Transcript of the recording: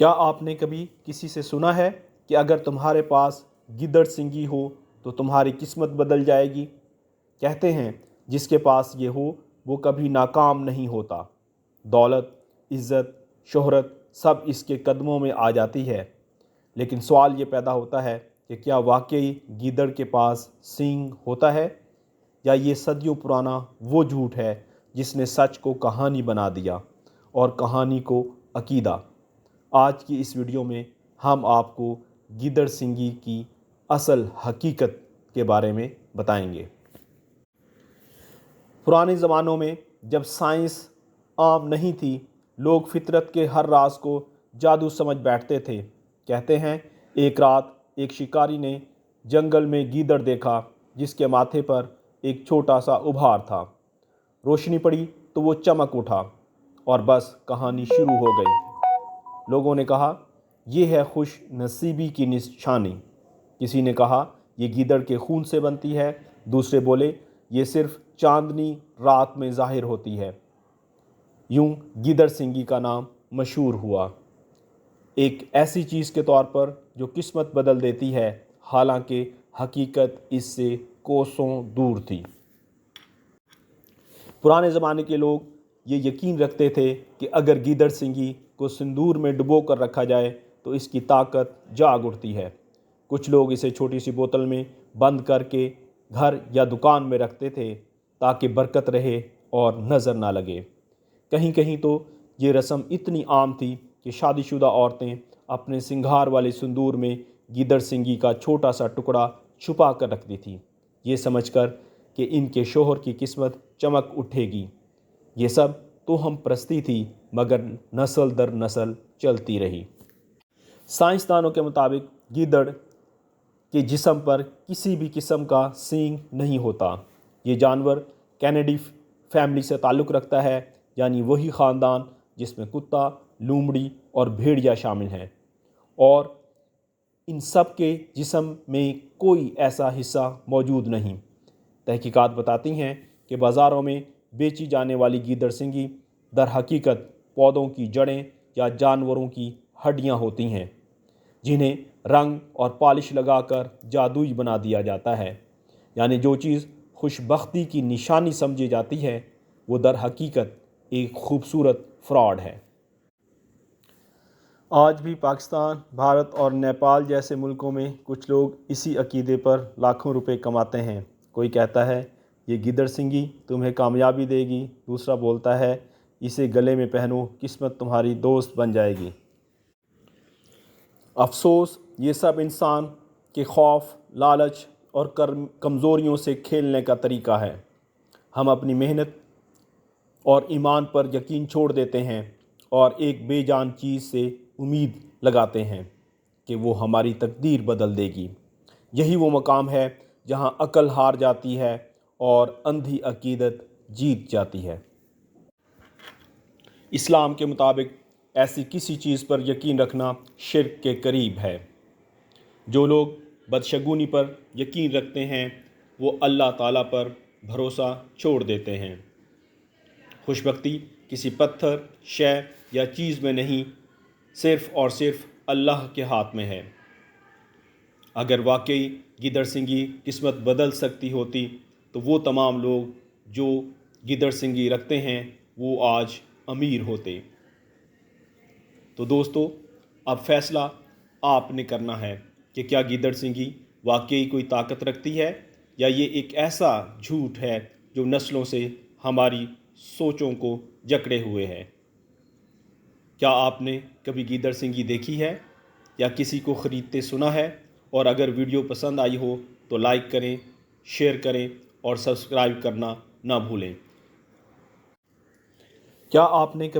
کیا آپ نے کبھی کسی سے سنا ہے کہ اگر تمہارے پاس گیدڑ سنگی ہو تو تمہاری قسمت بدل جائے گی؟ کہتے ہیں جس کے پاس یہ ہو وہ کبھی ناکام نہیں ہوتا۔ دولت، عزت، شہرت سب اس کے قدموں میں آ جاتی ہے، لیکن سوال یہ پیدا ہوتا ہے کہ کیا واقعی گیدڑ کے پاس سینگ ہوتا ہے، یا یہ صدیوں پرانا وہ جھوٹ ہے جس نے سچ کو کہانی بنا دیا اور کہانی کو عقیدہ؟ آج کی اس ویڈیو میں ہم آپ کو گیدڑ سنگی کی اصل حقیقت کے بارے میں بتائیں گے۔ پرانے زمانوں میں جب سائنس عام نہیں تھی، لوگ فطرت کے ہر راز کو جادو سمجھ بیٹھتے تھے۔ کہتے ہیں ایک رات ایک شکاری نے جنگل میں گیدڑ دیکھا جس کے ماتھے پر ایک چھوٹا سا ابھار تھا۔ روشنی پڑی تو وہ چمک اٹھا اور بس کہانی شروع ہو گئی۔ لوگوں نے کہا یہ ہے خوش نصیبی کی نشانی، کسی نے کہا یہ گیدڑ کے خون سے بنتی ہے، دوسرے بولے یہ صرف چاندنی رات میں ظاہر ہوتی ہے۔ یوں گیدڑ سنگی کا نام مشہور ہوا، ایک ایسی چیز کے طور پر جو قسمت بدل دیتی ہے، حالانکہ حقیقت اس سے کوسوں دور تھی۔ پرانے زمانے کے لوگ یہ یقین رکھتے تھے کہ اگر گیدڑ سنگی کو سندور میں ڈبو کر رکھا جائے تو اس کی طاقت جاگ اٹھتی ہے۔ کچھ لوگ اسے چھوٹی سی بوتل میں بند کر کے گھر یا دکان میں رکھتے تھے تاکہ برکت رہے اور نظر نہ لگے۔ کہیں کہیں تو یہ رسم اتنی عام تھی کہ شادی شدہ عورتیں اپنے سنگھار والے سندور میں گیدڑ سنگی کا چھوٹا سا ٹکڑا چھپا کر رکھتی تھیں، یہ سمجھ کر کہ ان کے شوہر کی قسمت چمک اٹھے گی۔ یہ سب توہم پرستی تھی، مگر نسل در نسل چلتی رہی۔ سائنسدانوں کے مطابق گیدڑ کے جسم پر کسی بھی قسم کا سینگ نہیں ہوتا۔ یہ جانور کینیڈی فیملی سے تعلق رکھتا ہے، یعنی وہی خاندان جس میں کتا، لومڑی اور بھیڑیا شامل ہیں، اور ان سب کے جسم میں کوئی ایسا حصہ موجود نہیں۔ تحقیقات بتاتی ہیں کہ بازاروں میں بیچی جانے والی گیدڑ سنگی در حقیقت پودوں کی جڑیں یا جانوروں کی ہڈیاں ہوتی ہیں، جنہیں رنگ اور پالش لگا کر جادوئی بنا دیا جاتا ہے۔ یعنی جو چیز خوش بختی کی نشانی سمجھی جاتی ہے وہ در حقیقت ایک خوبصورت فراڈ ہے۔ آج بھی پاکستان، بھارت اور نیپال جیسے ملکوں میں کچھ لوگ اسی عقیدے پر لاکھوں روپے کماتے ہیں۔ کوئی کہتا ہے یہ گیدڑ سنگی تمہیں کامیابی دے گی، دوسرا بولتا ہے اسے گلے میں پہنو، قسمت تمہاری دوست بن جائے گی۔ افسوس، یہ سب انسان کے خوف، لالچ اور کمزوریوں سے کھیلنے کا طریقہ ہے۔ ہم اپنی محنت اور ایمان پر یقین چھوڑ دیتے ہیں اور ایک بے جان چیز سے امید لگاتے ہیں کہ وہ ہماری تقدیر بدل دے گی۔ یہی وہ مقام ہے جہاں عقل ہار جاتی ہے اور اندھی عقیدت جیت جاتی ہے۔ اسلام کے مطابق ایسی کسی چیز پر یقین رکھنا شرک کے قریب ہے۔ جو لوگ بدشگونی پر یقین رکھتے ہیں وہ اللہ تعالیٰ پر بھروسہ چھوڑ دیتے ہیں۔ خوش بختی کسی پتھر، شے یا چیز میں نہیں، صرف اور صرف اللہ کے ہاتھ میں ہے۔ اگر واقعی گیدڑ سنگی قسمت بدل سکتی ہوتی تو وہ تمام لوگ جو گیدڑ سنگی رکھتے ہیں وہ آج امیر ہوتے۔ تو دوستو، اب فیصلہ آپ نے کرنا ہے کہ کیا گیدڑ سنگی واقعی کوئی طاقت رکھتی ہے، یا یہ ایک ایسا جھوٹ ہے جو نسلوں سے ہماری سوچوں کو جکڑے ہوئے ہے۔ کیا آپ نے کبھی گیدڑ سنگی دیکھی ہے یا کسی کو خریدتے سنا ہے؟ اور اگر ویڈیو پسند آئی ہو تو لائک کریں، شیئر کریں اور سبسکرائب کرنا نہ بھولیں۔ کیا آپ نے کبھی